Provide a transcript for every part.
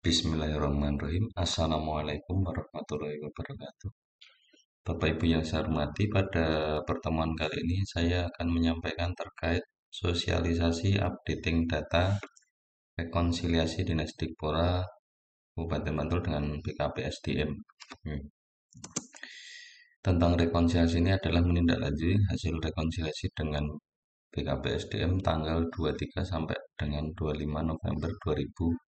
Bismillahirrahmanirrahim. Assalamualaikum warahmatullahi wabarakatuh. Bapak Ibu yang saya hormati, pada pertemuan kali ini saya akan menyampaikan terkait sosialisasi updating data rekonsiliasi Dinas Dikpora Kabupaten Bantul dengan BKP SDM. Tentang rekonsiliasi ini adalah menindaklanjuti hasil rekonsiliasi dengan BKP SDM tanggal 23 sampai dengan 25 November 2022.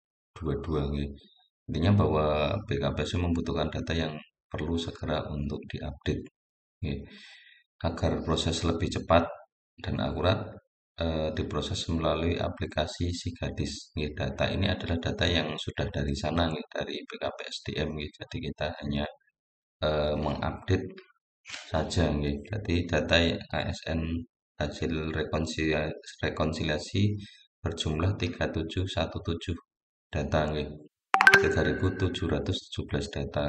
Intinya bahwa BKPS membutuhkan data yang perlu segera untuk diupdate, agar proses lebih cepat dan akurat, diproses melalui aplikasi Sigadis. Data ini adalah data yang sudah dari sana, dari BKP SDM. Jadi kita hanya mengupdate saja. Jadi data ASN hasil rekonsiliasi berjumlah 3717 data, 3717 data.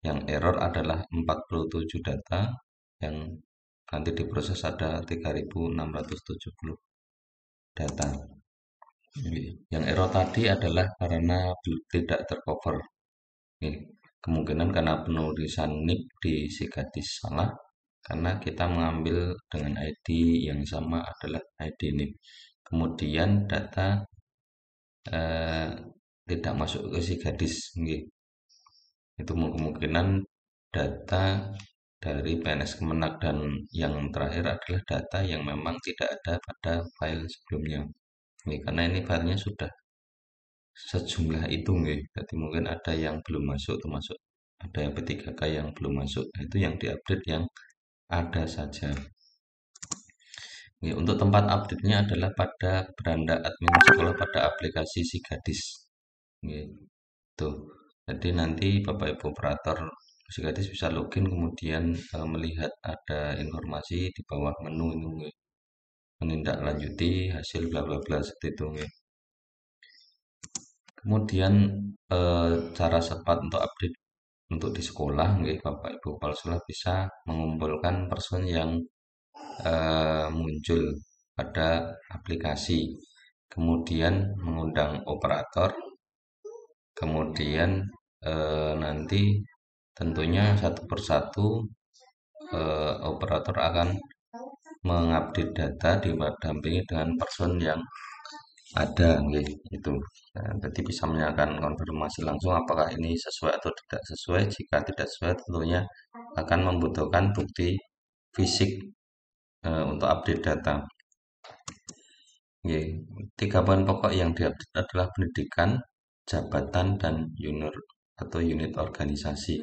Yang error adalah 47 data, yang nanti diproses ada 3670 data. Yang error tadi adalah karena tidak tercover. Kemungkinan karena penulisan NIK di Sigadis salah, karena kita mengambil dengan ID yang sama adalah ID NIK. Kemudian data tidak masuk ke Sigadis. Itu kemungkinan data dari PNS Kemenak, dan yang terakhir adalah data yang memang tidak ada pada file sebelumnya. Karena ini filenya sudah sejumlah itu, jadi mungkin ada yang belum masuk, termasuk ada yang P3K yang belum masuk. Itu yang diupdate yang ada saja. Untuk tempat update-nya adalah pada beranda admin sekolah pada aplikasi Sigadis. Tuh. Jadi nanti Bapak Ibu operator Sigadis bisa login, kemudian melihat ada informasi di bawah menu ini, menindaklanjuti hasil bla bla bla seperti itu. Kemudian cara cepat untuk update untuk di sekolah, Bapak Ibu kepala sekolah bisa mengumpulkan person yang muncul pada aplikasi, kemudian mengundang operator, kemudian nanti tentunya satu persatu operator akan mengupdate data didampingi dengan person yang ada, itu. Nah, jadi bisa menanyakan konfirmasi langsung apakah ini sesuai atau tidak sesuai. Jika tidak sesuai, tentunya akan membutuhkan bukti fisik untuk update data. Tiga poin pokok yang diupdate adalah pendidikan, jabatan, dan unit atau unit organisasi.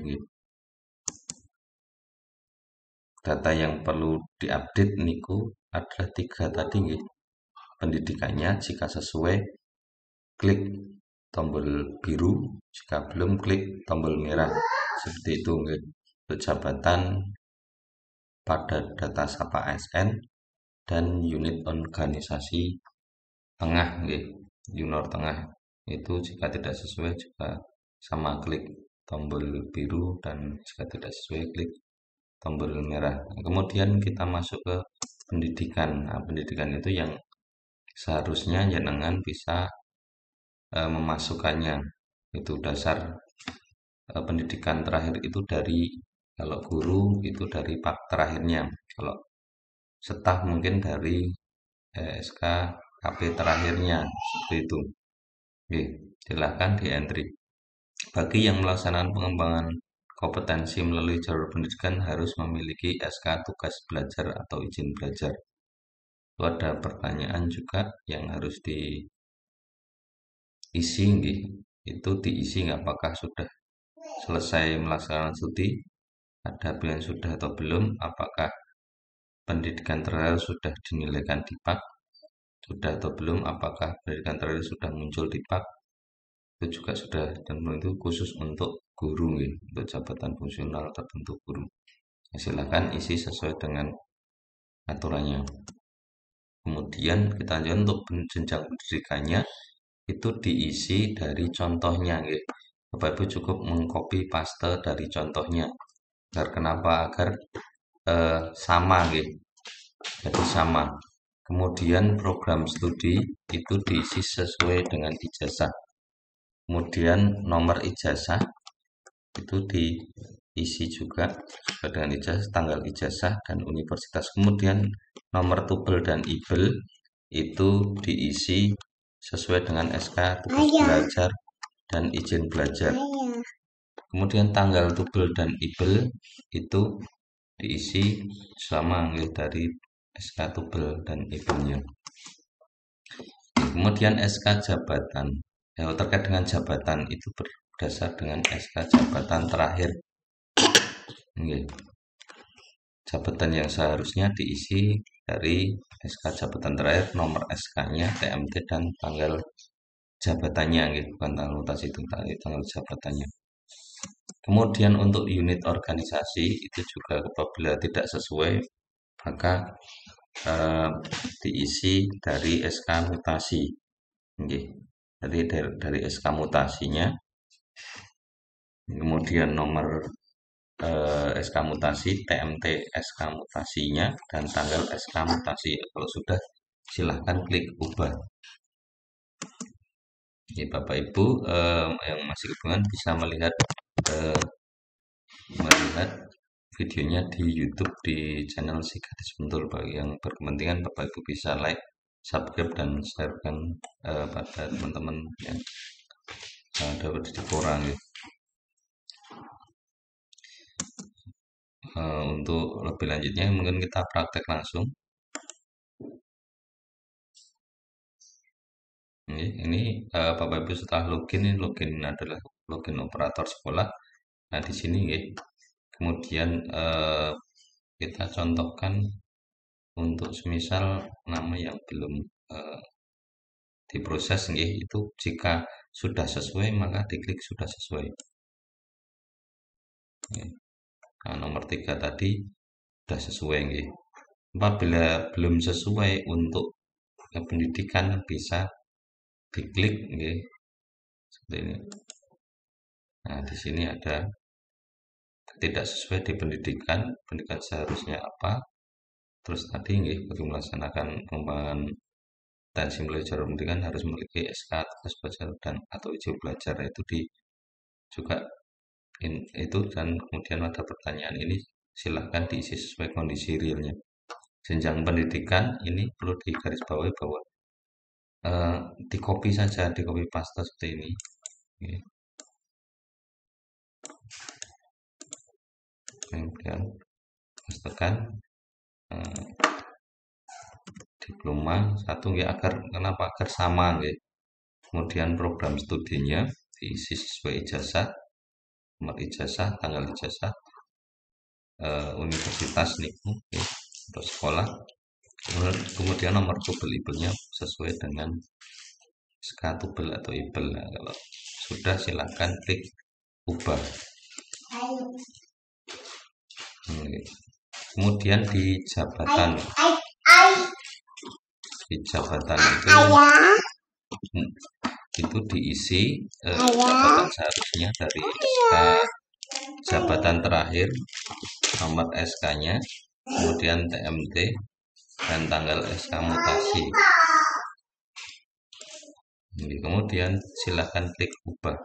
Data yang perlu diupdate niku adalah tiga tadi. Pendidikannya, jika sesuai klik tombol biru, jika belum klik tombol merah, seperti itu. Untuk jabatan pada data Sapa ASN dan unit organisasi tengah, junior tengah, itu jika tidak sesuai juga sama klik tombol biru, dan jika tidak sesuai klik tombol merah. Kemudian kita masuk ke pendidikan. Nah, pendidikan itu yang seharusnya jenengan bisa memasukkannya. Itu dasar pendidikan terakhir itu dari, kalau guru itu dari pak terakhirnya, kalau staf mungkin dari SKKP terakhirnya, seperti itu. Silahkan di entry. Bagi yang melaksanakan pengembangan kompetensi melalui jalur pendidikan harus memiliki SK tugas belajar atau izin belajar. Itu ada pertanyaan juga yang harus diisi, itu diisi apakah sudah selesai melaksanakan studi, ada pilihan sudah atau belum, apakah pendidikan terakhir sudah dinilaikan di PAK, sudah atau belum, apakah pendidikan terakhir sudah muncul di PAK, itu juga sudah. Dan itu khusus untuk guru, untuk jabatan fungsional tertentu guru. Silahkan isi sesuai dengan aturannya. Kemudian kita lanjutkan untuk jenjang pendidikannya, itu diisi dari contohnya. Bapak Ibu cukup mengcopy paste dari contohnya. Kenapa? Agar sama, jadi sama. Kemudian program studi itu diisi sesuai dengan ijazah. Kemudian nomor ijazah itu diisi juga sesuai dengan ijazah, tanggal ijazah dan universitas. Kemudian nomor tubel dan ibel itu diisi sesuai dengan SK tugas belajar dan izin belajar. Kemudian tanggal tubel dan ibel itu diisi sama dari SK tubel dan ibelnya. Kemudian SK jabatan, terkait dengan jabatan itu berdasar dengan SK jabatan terakhir. Jabatan yang seharusnya diisi dari SK jabatan terakhir, nomor SK-nya, TMT, dan tanggal jabatannya, bukan tanggal mutasi itu, tanggal jabatannya. Kemudian untuk unit organisasi itu juga apabila tidak sesuai maka diisi dari SK mutasi. Jadi dari SK mutasinya, kemudian nomor SK mutasi, TMT SK mutasinya, dan tanggal SK mutasi. Kalau sudah silahkan klik ubah. Jadi Bapak Ibu yang masih kebingungan bisa melihat videonya di YouTube di channel Si Gadis Pentul. Bagi yang berkepentingan Bapak Ibu bisa like, subscribe, dan sharekan pada teman-teman yang dapat di forum. Untuk lebih lanjutnya mungkin kita praktek langsung. Ini Bapak Ibu setelah login adalah login operator sekolah. Nah di sini kemudian kita contohkan untuk semisal nama yang belum diproses itu jika sudah sesuai maka diklik sudah sesuai. Nah, nomor 3 tadi sudah sesuai Apabila belum sesuai untuk pendidikan bisa diklik seperti ini. Nah, di sini ada tidak sesuai di pendidikan seharusnya apa. Terus tadi bagi melaksanakan pengembangan tensi belajar pendidikan harus memiliki SK tugas belajar dan atau izin belajar itu juga itu, dan kemudian ada pertanyaan ini silahkan diisi sesuai kondisi realnya. Jenjang pendidikan ini perlu digarisbawahi bahwa di copy saja, di copy paste seperti ini. Kemudian pastekan diploma 1 kenapa agar sama Kemudian program studinya diisi sesuai ijazah, nomor ijazah, tanggal ijazah, universitas untuk sekolah. Kemudian nomor tubel ibelnya sesuai dengan SK tubel atau ibel. Nah, kalau sudah silahkan klik ubah. Kemudian di jabatan itu diisi jabatan seharusnya dari SK jabatan terakhir, nomor SK-nya, kemudian TMT, dan tanggal SK mutasi. Kemudian silahkan klik ubah.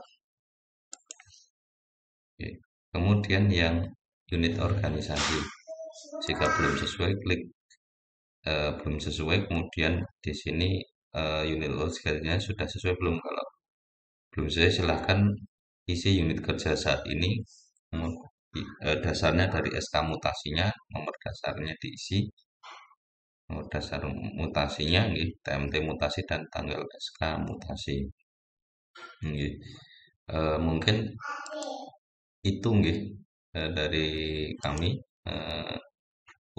Kemudian yang unit organisasi, jika belum sesuai klik belum sesuai, kemudian di sini unit organisasinya sudah sesuai belum. Kalau belum sesuai silahkan isi unit kerja saat ini, dasarnya dari SK mutasinya, nomor dasarnya diisi, nomor dasar mutasinya TMT mutasi dan tanggal SK mutasi. Mungkin itu dari kami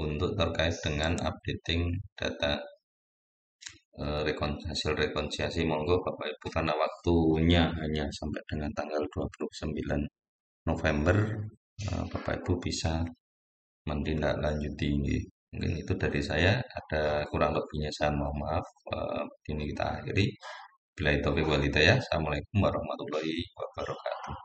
untuk terkait dengan updating data hasil rekonsiliasi. Monggo Bapak Ibu, karena waktunya hanya sampai dengan tanggal 29 November, Bapak Ibu bisa menindaklanjuti. Mungkin itu dari saya, ada kurang lebihnya saya mohon maaf. Ini kita akhiri. Bila itu ya. Assalamualaikum warahmatullahi wabarakatuh.